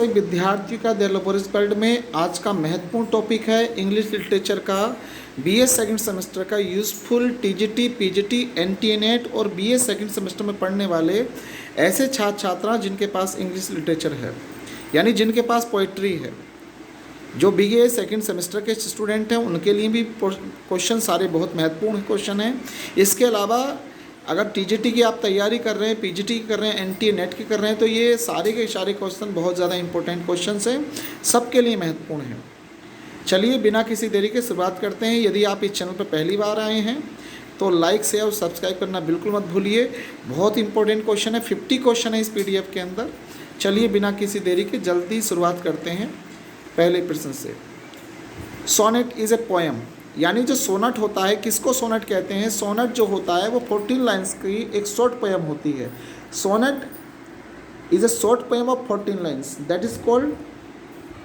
विद्यार्थी का the laborious world में आज का महत्वपूर्ण टॉपिक है इंग्लिश लिटरेचर का बीए सेकंड सेमेस्टर का यूज़फुल टीजीटी, पीजीटी, एनटीए-नेट और बीए सेकंड सेमेस्टर में पढ़ने वाले ऐसे छात्र छात्रा जिनके पास इंग्लिश लिटरेचर है, यानी जिनके पास पोइट्री है। जो बीए सेकंड सेमेस्टर के स्टूडेंट हैं उनके लिए भी क्वेश्चन सारे बहुत महत्वपूर्ण क्वेश्चन हैं। इसके अलावा अगर टीजीटी की आप तैयारी कर रहे हैं, पीजीटी की कर रहे हैं, एनटीए-नेट की कर रहे हैं, तो ये सारे के सारे क्वेश्चन बहुत ज़्यादा इंपॉर्टेंट क्वेश्चन हैं, सबके लिए महत्वपूर्ण हैं। चलिए बिना किसी देरी के शुरुआत करते हैं। यदि आप इस चैनल पर पहली बार आए हैं तो लाइक शेयर और सब्सक्राइब करना बिल्कुल मत भूलिए। बहुत इंपॉर्टेंट क्वेश्चन है, 50 क्वेश्चन है इस पीडीएफ के अंदर। चलिए बिना किसी देरी के जल्दी शुरुआत करते हैं पहले प्रश्न से। सोनेट इज़ ए पोएम, यानी जो सोनेट होता है, किसको सोनेट कहते हैं? सोनेट जो होता है वो 14 लाइन्स की एक शॉर्ट पोएम होती है। Sonnet is a short poem of 14 lines, that is called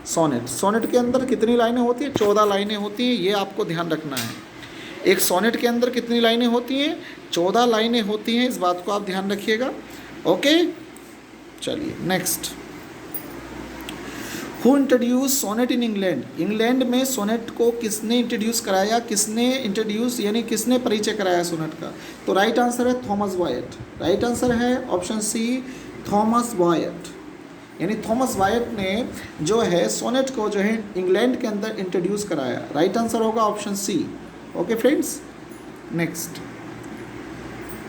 sonnet. Sonnet के अंदर कितनी लाइनें होती हैं? 14 लाइनें होती हैं, ये आपको ध्यान रखना है। एक सोनेट के अंदर कितनी लाइनें होती हैं? 14 लाइनें होती हैं, इस बात को आप ध्यान रखिएगा। ओके, चलिए next. Who introduce sonnet in England? England में सोनेट को किसने इंट्रोड्यूस कराया? किसने इंट्रोड्यूस यानी किसने परिचय कराया सोनेट का? तो राइट आंसर है थॉमस वायट। राइट आंसर है ऑप्शन सी, थॉमस वायट। यानी थॉमस वायट ने जो है सोनेट को जो है इंग्लैंड के अंदर इंट्रोड्यूस कराया। राइट आंसर होगा option C. Okay friends, next.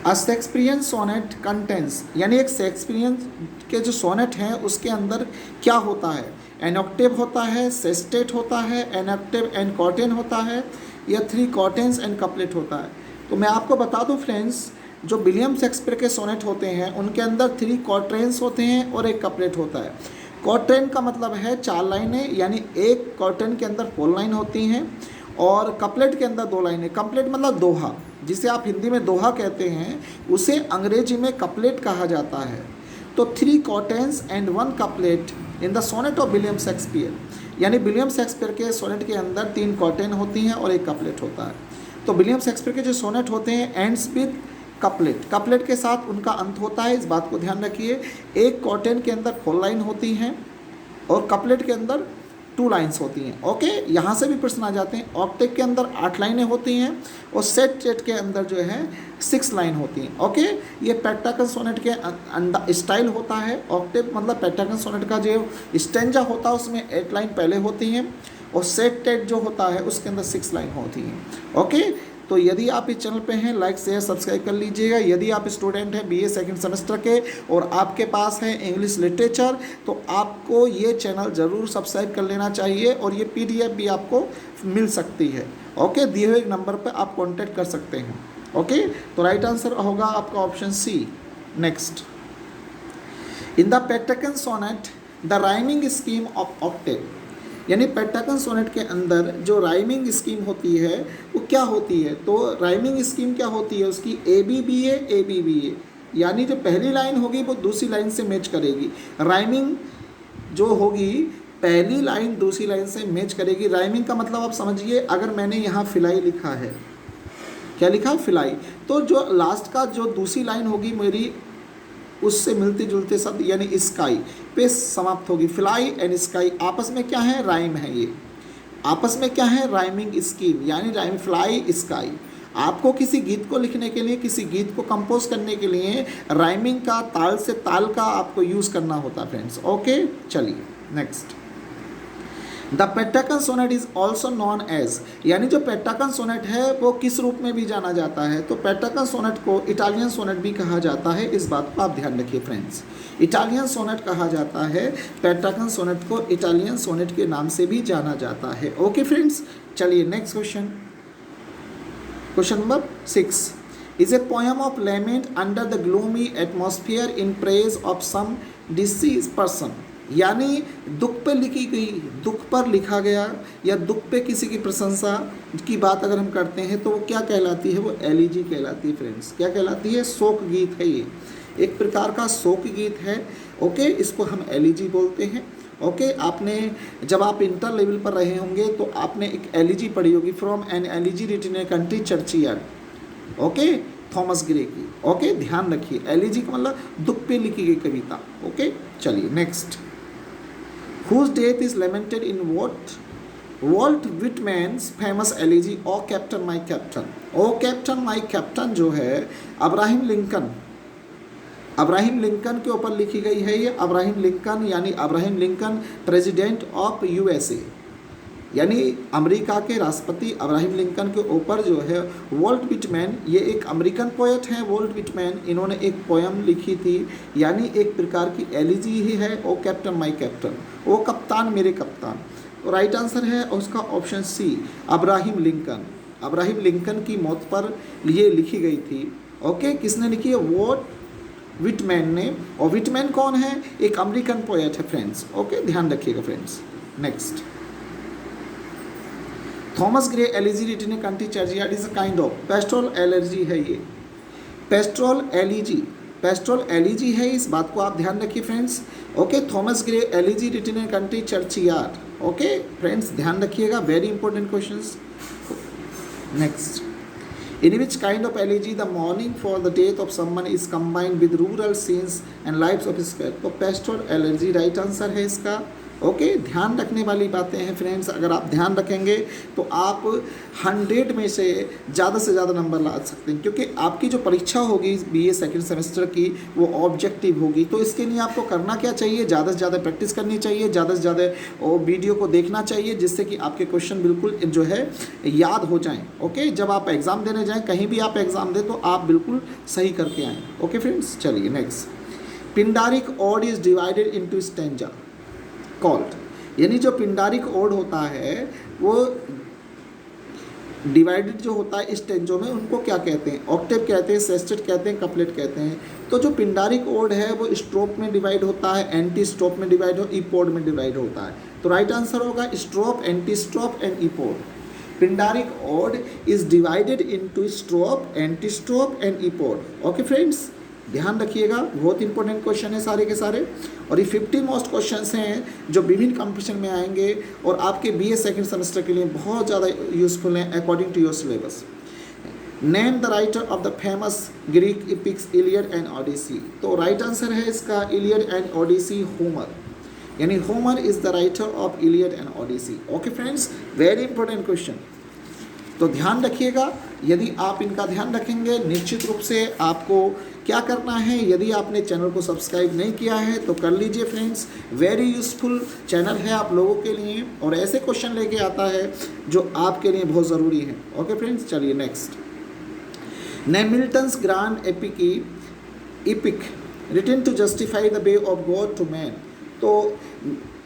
A Shakespearean sonnet contains, यानी एक शेक्सपियरियन के जो सोनेट हैं उसके अंदर क्या होता है? एन ऑक्टेव होता है, सेस्टेट होता है, एन ऑक्टेव एंड कॉटेन होता है, या 3 कॉटेन्स एंड कपलेट होता है। तो मैं आपको बता दूं फ्रेंड्स, जो विलियम शेक्सपियर के सोनेट होते हैं उनके अंदर 3 क्वार्टेन्स होते हैं और एक कपलेट होता है। क्वार्टेन का मतलब है 4 लाइनें, यानी एक क्वार्टेन के अंदर 4 लाइन होती हैं और कपलेट के अंदर 2 लाइनें। कपलेट मतलब दोहा, जिसे आप हिंदी में दोहा कहते हैं, उसे अंग्रेजी में कपलेट कहा जाता है। तो 3 quatrains and 1 couplet in the sonnet of William Shakespeare, यानी विलियम शेक्सपियर के सोनेट के अंदर 3 क्वार्टेन होती हैं और एक कपलेट होता है। तो विलियम शेक्सपियर के जो सोनेट होते हैं एंड्स विद कपलेट, कपलेट के साथ उनका अंत होता है, इस बात को ध्यान रखिए। एक क्वार्टेन के अंदर 4 लाइन होती हैं और कपलेट के अंदर 2 लाइन्स होती हैं। ओके, यहाँ से भी प्रश्न आ जाते हैं। ऑक्टेव के अंदर 8 लाइनें होती हैं और सेट के अंदर जो है 6 लाइन होती हैं। ओके, ये पेंटागन सोनेट के स्टाइल होता है। ऑक्टेव मतलब पेंटागन सोनेट का जो स्टेंजा होता है उसमें 8 लाइन पहले होती हैं और सेट जो होता है उसके अंदर 6 लाइन होती हैं। ओके, तो यदि आप इस चैनल पे हैं, लाइक शेयर सब्सक्राइब कर लीजिएगा। यदि आप स्टूडेंट हैं बीए सेकंड सेमेस्टर के और आपके पास है इंग्लिश लिटरेचर, तो आपको ये चैनल ज़रूर सब्सक्राइब कर लेना चाहिए और ये पीडीएफ भी आपको मिल सकती है। ओके, दिए हुए नंबर पर आप कॉन्टैक्ट कर सकते हैं। ओके, तो राइट आंसर होगा आपका option C. Next. In the pentagon sonnet the rhyming scheme of octave, यानी पेंटागन सोनेट के अंदर जो राइमिंग स्कीम होती है वो क्या होती है? तो राइमिंग स्कीम क्या होती है उसकी? ABBA ABBA, यानी जो पहली लाइन होगी वो दूसरी लाइन से मैच करेगी। राइमिंग जो होगी पहली लाइन दूसरी लाइन से मैच करेगी। राइमिंग का मतलब आप समझिए, अगर मैंने यहाँ फिलाई लिखा है, क्या लिखा? फिलाई, तो जो लास्ट का जो दूसरी लाइन होगी मेरी उससे मिलते जुलते शब्द यानी स्काई पे समाप्त होगी। फ्लाई एंड स्काई आपस में क्या है? राइम है। ये आपस में क्या है? राइमिंग स्कीम, यानी राइम फ्लाई स्काई। आपको किसी गीत को लिखने के लिए, किसी गीत को कंपोज करने के लिए राइमिंग का, ताल से ताल का आपको यूज़ करना होता है फ्रेंड्स। ओके, चलिए next. The pentagon sonnet is also known as, यानी जो पेंटागन सोनेट है वो किस रूप में भी जाना जाता है? तो पेंटागन सोनेट को इटालियन सोनेट भी कहा जाता है, इस बात को आप ध्यान रखिए फ्रेंड्स। इटालियन सोनेट कहा जाता है, पेंटागन सोनेट को इटालियन सोनेट के नाम से भी जाना जाता है। ओके फ्रेंड्स, चलिए next question. Question number 6 is a poem of lament under the gloomy atmosphere in praise of some deceased person, यानी दुख पे लिखी गई, दुख पर लिखा गया या दुख पे किसी की प्रशंसा की बात अगर हम करते हैं तो वो क्या कहलाती है? वो एलिजी कहलाती है फ्रेंड्स। क्या कहलाती है? शोक गीत है, ये एक प्रकार का शोक गीत है। ओके, इसको हम एलिजी बोलते हैं। ओके, आपने जब आप इंटर लेवल पर रहे होंगे तो आपने एक एलिजी पढ़ी होगी, from an elegy written a country churchyard. Okay, Thomas Gray की। ओके, ध्यान रखिए, एलिजी का मतलब दुख पे लिखी गई कविता। ओके, चलिए next. whose death is lamented in Walt Whitman's famous elegy O captain my captain. O captain my captain जो है अब्राहम लिंकन के ऊपर लिखी गई है। ये अब्राहम लिंकन यानी Abraham Lincoln president of USA यानी अमेरिका के राष्ट्रपति अब्राहम लिंकन के ऊपर जो है वॉल्ट विटमैन, ये एक अमेरिकन पोएट हैं वॉल्ट विटमैन, इन्होंने एक पोयम लिखी थी यानी एक प्रकार की एलिजी ही है ओ कैप्टन माई कैप्टन, ओ कप्तान मेरे कप्तान। तो राइट आंसर है उसका option C Abraham Lincoln. Abraham Lincoln की मौत पर ये लिखी गई थी। ओके, किसने लिखी है? वॉल्ट विटमैन ने। और विटमैन कौन है? एक अमेरिकन पोएट है फ्रेंड्स। ओके, ध्यान रखिएगा friends. Next, Thomas Gray elegy written in country churchyard is a kind of pastoral elegy है। ये पेस्टोरल एलिजी है, इस बात को आप ध्यान रखिए friends. Okay, Thomas Gray elegy written in country churchyard. Okay friends, ध्यान रखिएगा, very important questions. Next, in which kind of elegy the mourning for the death of someone is combined with rural scenes and lives of his fellow। तो pastoral allergy right answer है इसका। Okay, ध्यान रखने वाली बातें हैं friends, अगर आप ध्यान रखेंगे तो आप 100 में से ज़्यादा नंबर ला सकते हैं, क्योंकि आपकी जो परीक्षा होगी बीए सेकंड सेमेस्टर की वो ऑब्जेक्टिव होगी। तो इसके लिए आपको करना क्या चाहिए? ज़्यादा से ज़्यादा प्रैक्टिस करनी चाहिए, ज़्यादा से ज़्यादा वीडियो को देखना चाहिए, जिससे कि आपके क्वेश्चन बिल्कुल जो है याद हो जाएँ। ओके, जब आप एग्ज़ाम देने जाएँ, कहीं भी आप एग्ज़ाम दें तो आप बिल्कुल सही करके आएँ। ओके फ्रेंड्स, चलिए next, Pindaric ode is divided into stanza called, यानी जो पिंडारिक ओड होता है वो डिवाइडेड जो होता है स्टेंजो में, उनको क्या कहते हैं? ऑक्टेव कहते हैं, सेस्टेट कहते हैं, कपलेट कहते हैं। तो जो पिंडारिक ओड है वो स्ट्रोप में डिवाइड होता है, एंटी स्ट्रोप में डिवाइड हो, ईपोड में डिवाइड होता है। तो राइट आंसर होगा strophe, antistrophe and epode. Pindaric ode is divided into strophe, antistrophe and epode. Okay friends, ध्यान रखिएगा, बहुत इंपॉर्टेंट क्वेश्चन है सारे के सारे, और ये 50 मोस्ट क्वेश्चंस हैं जो विभिन्न कंपटीशन में आएंगे और आपके बीए सेकंड सेमेस्टर के लिए बहुत ज़्यादा यूजफुल हैं according to your syllabus. Name the writer of the famous Greek epics Iliad and Odyssey. तो राइट आंसर है इसका इलियड एंड ओडिसी होमर, यानी Homer is the writer of Iliad and Odyssey. Okay friends, very important question, तो ध्यान रखिएगा। यदि आप इनका ध्यान रखेंगे निश्चित रूप से आपको क्या करना है, यदि आपने चैनल को सब्सक्राइब नहीं किया है तो कर लीजिए फ्रेंड्स, वेरी यूज़फुल चैनल है आप लोगों के लिए और ऐसे क्वेश्चन लेके आता है जो आपके लिए बहुत ज़रूरी है। ओके फ्रेंड्स, चलिए next, name Milton's grand epic written to justify the way of God to man. तो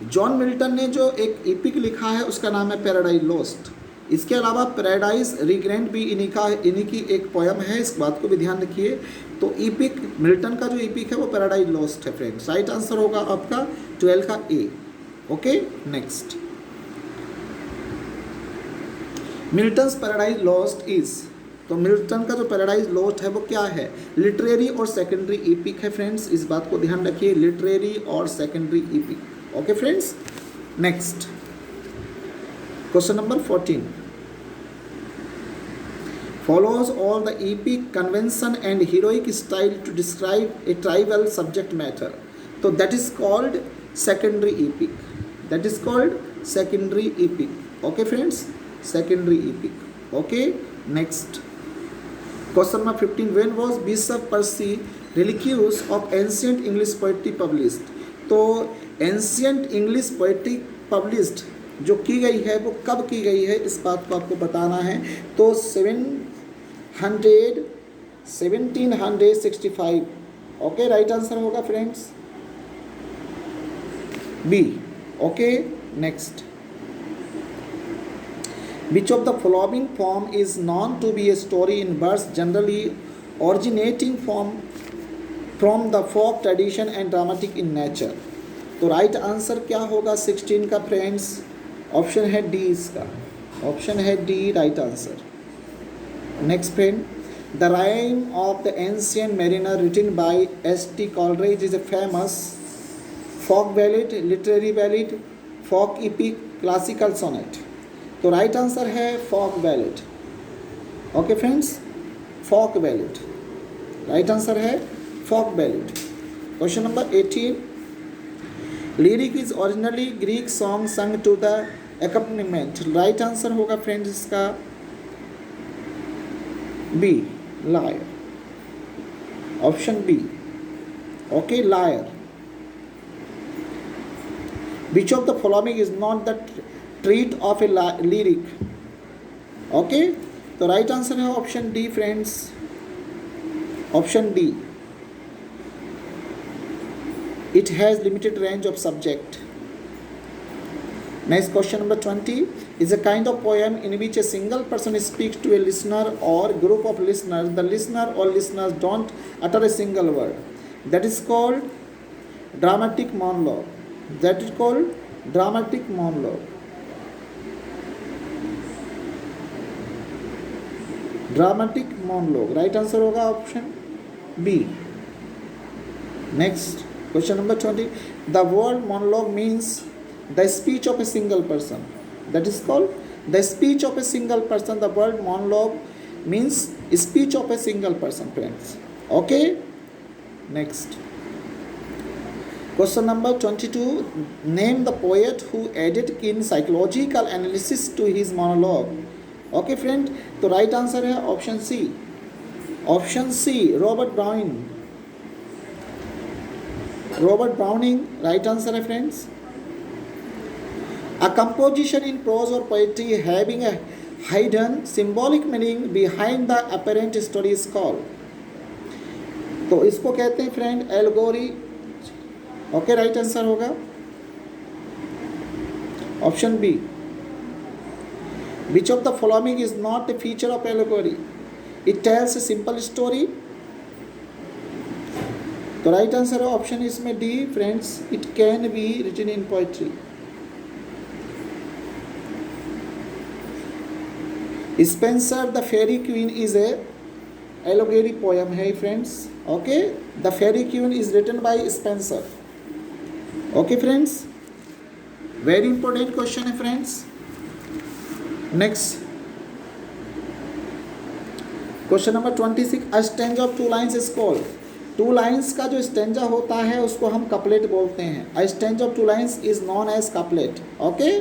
जॉन मिल्टन ने जो एक एपिक लिखा है उसका नाम है पैराडाइज लॉस्ट। इसके अलावा पैराडाइज रिग्रेंट भी इन्हीं की एक पोयम है, इस बात को भी ध्यान रखिए। तो ईपिक, मिल्टन का जो ईपिक है वो पैराडाइज लॉस्ट है फ्रेंड्स। राइट आंसर होगा आपका 12 का A. Okay next, Milton's paradise lost is, तो मिल्टन का जो पैराडाइज लॉस्ट है वो क्या है? लिटरेरी और सेकेंडरी ईपिक है फ्रेंड्स, इस बात को ध्यान रखिए, लिटरेरी और secondary EPIC. Okay friends, next question number 14, follows all the epic convention and heroic style to describe a tribal subject matter। तो that is called secondary epic, that is called secondary epic। okay friends, secondary epic। okay next question number 15, when was Bishop Percy Religious of ancient English poetry published। तो ancient English poetry published जो की गई है वो कब की गई है, इस बात को आपको बताना है। तो 1765। ओके, राइट आंसर होगा friends B. Okay next, which of the following form is known to be a story in verse generally originating from the folk tradition and dramatic in nature. तो राइट आंसर क्या होगा 16 का friends? Option है D, इसका option है D right answer. Next friend, the rime of the ancient mariner written by S T. Coleridge is a famous folk ballad, literary ballad, folk epic, classical sonnet. तो right answer है folk ballad. Okay friends, folk ballad, right answer है folk ballad. Question number 18, lyric is originally Greek song sung to the accompaniment. Right answer होगा friends इसका B, lyre, option B. Okay, lyre. Which of the following is not the treat of a lyric? Okay, तो right answer है option D friends, option D. It has limited range of subject. Next, question number 20 is a kind of poem in which a single person speaks to a listener or group of listeners. The listener or listeners don't utter a single word. That is called dramatic monologue. That is called dramatic monologue. Dramatic monologue. Right answer होगा option B. Next, question number 20. The word monologue means the speech of a single person. That is called the speech of a single person. The word monologue means speech of a single person, friends. Okay? Next. Question number 22. Name the poet who added keen psychological analysis to his monologue. Okay, friend. तो right answer है option C, option C, Robert Browning. Robert Browning, right answer है friends. A composition in prose or poetry having a hidden symbolic meaning behind the apparent story is called. तो इसको कहते हैं friend allegory. Okay, right answer होगा option B. Which of the following is not a feature of allegory? It tells a simple story. तो right answer है option इसमें D friends, it can be written in poetry. Spenser the Faerie Queene is a allegory poem है friends. Okay, the Faerie Queene is written by Spenser. Okay friends, very important question है friends. Next, question number 26। A stanza of 2 lines is called. 2 lines का जो stanza होता है उसको हम couplet बोलते हैं। A stanza of 2 lines is known as couplet. Okay,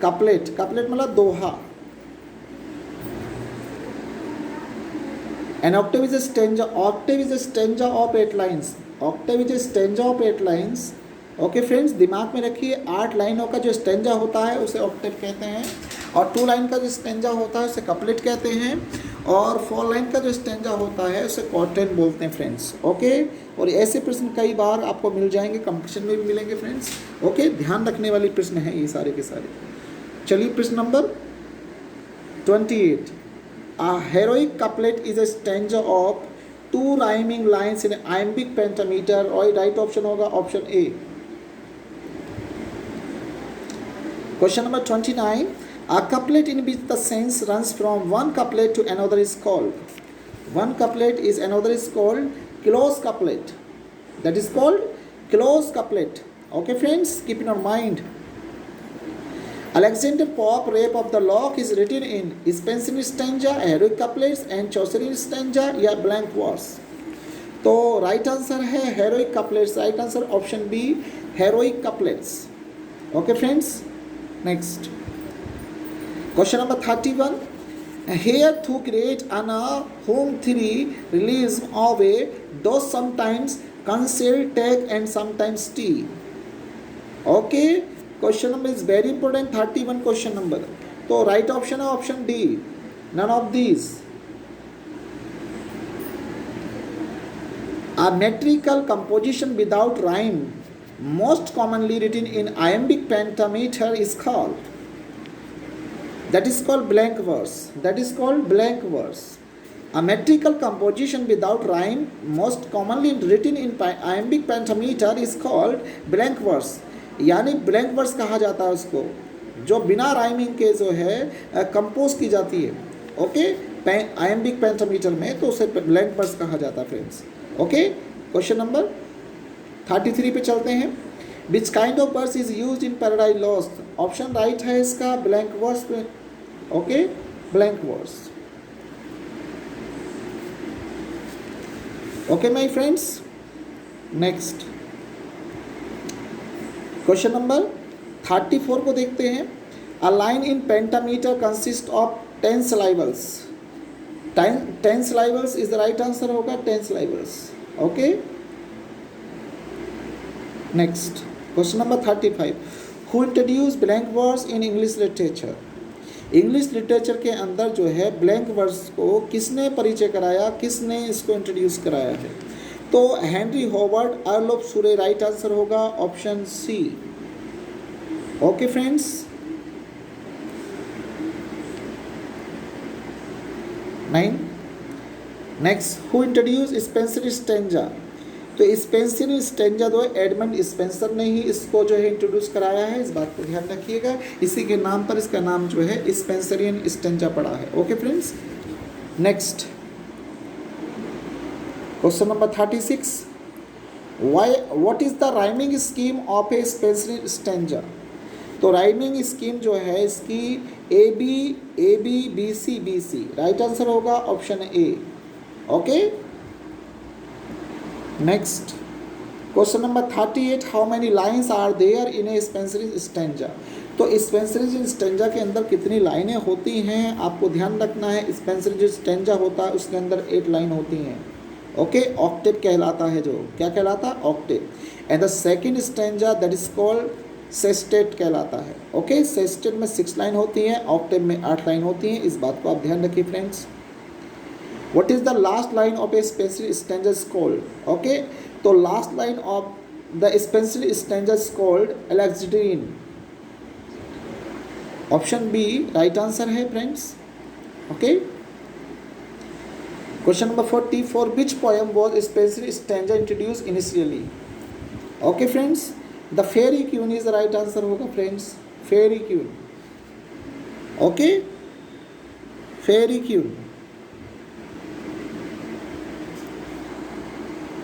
couplet, couplet मतलब दोहा। An octave is a stanza, octave is a stanza of 8 lines. Octave is a stanza of 8 lines. Okay friends, दिमाग में रखिए 8 लाइनों का जो स्टेंजा होता है उसे ऑक्टेव कहते हैं, और 2 लाइन का जो स्टेंजा होता है उसे कपलेट कहते हैं, और 4 लाइन का जो स्टेंजा होता है उसे क्वार्टेट बोलते हैं फ्रेंड्स। ओके, और ऐसे प्रश्न कई बार आपको मिल जाएंगे, कंपटीशन में भी मिलेंगे फ्रेंड्स। ओके, ध्यान रखने वाली प्रश्न है ये सारे के सारे। चलिए प्रश्न number 28। A heroic couplet is a stanza of 2 rhyming lines in iambic pentameter, और राइट ऑप्शन होगा option A. Question number 29। A couplet in which the sense runs from one couplet to another is called. One couplet is another is called close couplet. That is called close couplet. Okay friends, keep in your mind. Alexander Pope Rape of the Lock is written in Spenser stanza, heroic couplets and Chaucer stanza या blank verse. तो right answer है heroic couplets. Right answer option B, heroic couplets. Okay friends, next. Question number 31. Here to create an home theory realism of a does sometimes conceal take and sometimes tea. Okay, question number is very important. 31 question number. तो right option है option D, none of these. A metrical composition without rhyme, most commonly written in iambic pentameter, is called. That is called blank verse. That is called blank verse. A metrical composition without rhyme, most commonly written in iambic pentameter, is called blank verse. यानी blank verse कहा जाता है उसको जो बिना rhyming के जो है कंपोज की जाती है। ओके, iambic pentameter में, तो उसे blank verse कहा जाता है फ्रेंड्स। ओके, क्वेश्चन नंबर 33 पे चलते हैं। Which kind of verse is used in Paradise Lost? Option right है इसका blank verse पे। Okay, blank verse. Okay my friends, next question number 34 को देखते हैं। A line in pentameter consist of 10 syllables. 10 syllables is the right answer होगा, 10 syllables. Okay, next question number 35। Who introduce blank words in English literature? English literature के अंदर जो है blank words को किसने परिचय कराया, किसने इसको इंट्रोड्यूस कराया है? तो Henry Howard, Earl of Surrey right answer होगा, option C. Okay friends, 9। Next, who introduce Spenser stanza? तो स्पेंसर स्टेंजा जो है एडमंड स्पेंसर ने ही इसको जो है इंट्रोड्यूस कराया है, इस बात को ध्यान रखिएगा। इसी के नाम पर इसका नाम जो है स्पेंसरियन स्टेंजा पड़ा है। Okay friends, next question number 36। What is the rhyming scheme of a Spenserian stanza? तो राइमिंग स्कीम जो है इसकी A B B C right answer होगा, option A. Okay, next question number 38। How many lines are there in a Spenserian stanza? तो Spenserian stanza के अंदर कितनी लाइनें होती हैं आपको ध्यान रखना है। स्पेंसरियन स्टेंजा होता है उसके अंदर 8 लाइन होती हैं। ओके, ऑक्टेव कहलाता है, जो क्या कहलाता है, Octave. And the second stanza that is called sestet कहलाता है। ओके, सेस्टेट में 6 लाइन होती हैं, ऑक्टेव में 8 लाइन होती हैं, इस बात को आप ध्यान रखिए friends. What is the last line of a spenserian stanza is called? Okay, तो last line of the spenserian stanza is called Alexandrine. Option B right answer है friends. Okay. Question number 40. For which poem was spenserian stanza introduced initially? Okay friends, the Fairy Queen is the right answer होगा friends. Fairy Queen. Okay, Fairy Queen.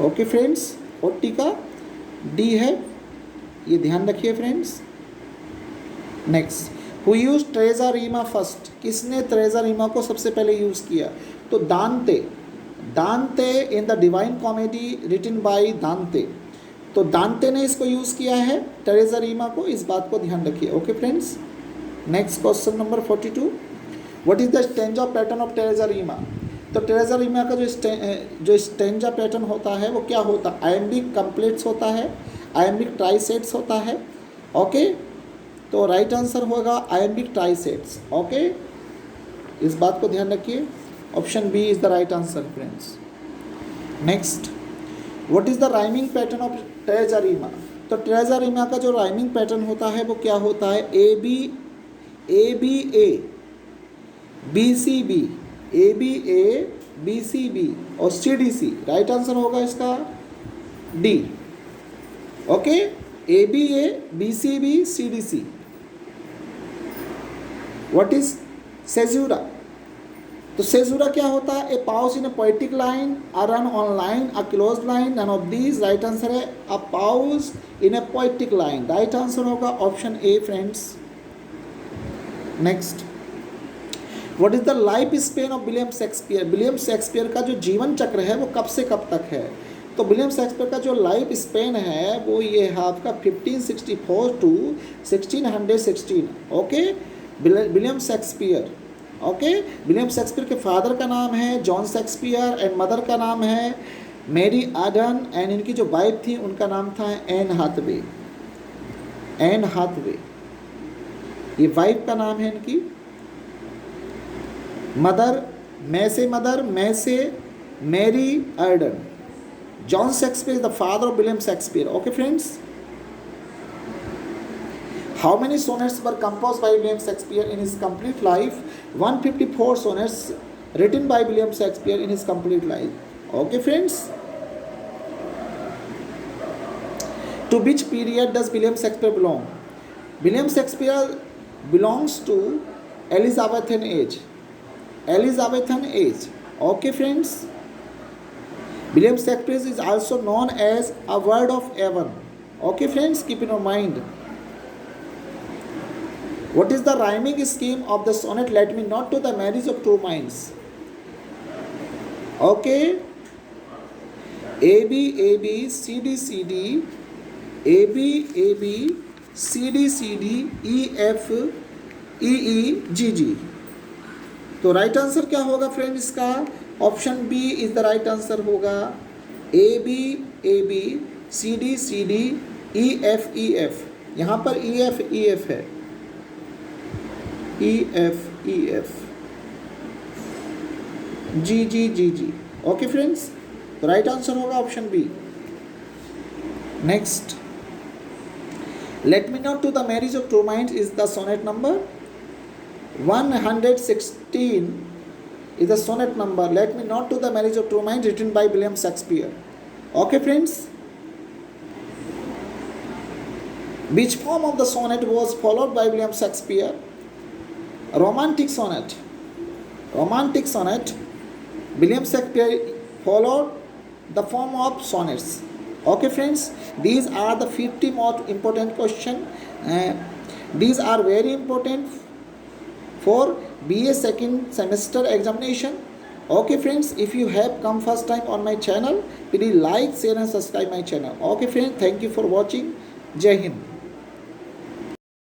Okay friends, 40 का D है, ये ध्यान रखिए friends. Next, who use terza rima first? किसने terza rima को सबसे पहले यूज़ किया? तो Dante in the Divine Comedy written by Dante. तो दांते ने इसको यूज़ किया है ट्रेजा रीमा को, इस बात को ध्यान रखिए। Okay friends, next question number 42। What is the stanza pattern of terza rima? तो ट्रेजा रीमा का जो स्टेंजा पैटर्न होता है वो क्या होता है? आयम्बिक कंप्लीट्स होता है, आयम्बिक ट्राइसेट्स होता है। ओके, तो राइट आंसर होगा आयम्बिक ट्राइसेट्स। ओके, इस बात को ध्यान रखिए, option B is the right answer friends. Next, what is the rhyming pattern of terza rima? तो ट्रेजा रीमा का जो राइमिंग पैटर्न होता है वो क्या होता है? A B A B C B, A B C B और C D C. Right answer होगा इसका D. Okay, A B C B C D C. What is caesura? तो सेजूरा क्या होता है? A pause in a poetic line, a run on line, a close line, none of these. Right answer है a pause in a poetic line. Right answer होगा option A friends. Next, what is the life span of William Shakespeare? William Shakespeare का जो जीवन चक्र है वो कब से कब तक है? तो विलियम शेक्सपियर का जो लाइफ स्पेन है वो ये है आपका 1564 to 1616। Okay, William Shakespeare. Okay, William Shakespeare के फादर का नाम है जॉन शेक्सपियर एंड मदर का नाम है मैरी आडन, एंड इनकी जो वाइफ थी उनका नाम था एन हाथवे। एन हाथवे, ये वाइफ का नाम है इनकी। मदर मैं से Mary Arden. John Shakespeare is the father of William Shakespeare. Okay friends, how many sonnets were composed by William Shakespeare in his complete life? 154 sonnets written by William Shakespeare in his complete life. Okay friends, to which period does William Shakespeare belong? William Shakespeare belongs to Elizabethan age. Elizabethan age. Okay friends, William Shakespeare is also known as a word of Avon. Okay friends, keep in your mind. What is the rhyming scheme of the sonnet Let Me Not to the Marriage of Two Minds? Okay, A B C D A B C D E F E G G. तो right answer क्या होगा friend इसका? Option B is the right answer होगा। A B C D E F. यहाँ पर E F है, E F G. Okay friends, तो right answer होगा option B. Next, let me not to the marriage of true minds is the sonnet number 116 is the sonnet number. Let me note to the marriage of two minds written by William Shakespeare. Okay friends, which form of the sonnet was followed by William Shakespeare? Romantic sonnet. William Shakespeare followed the form of sonnets. Okay friends, these are the 50 most important question. These are very important for BA second semester examination. Okay friends, if you have come first time on my channel, please like, share and subscribe my channel. Okay friends, thank you for watching. Jai Hind.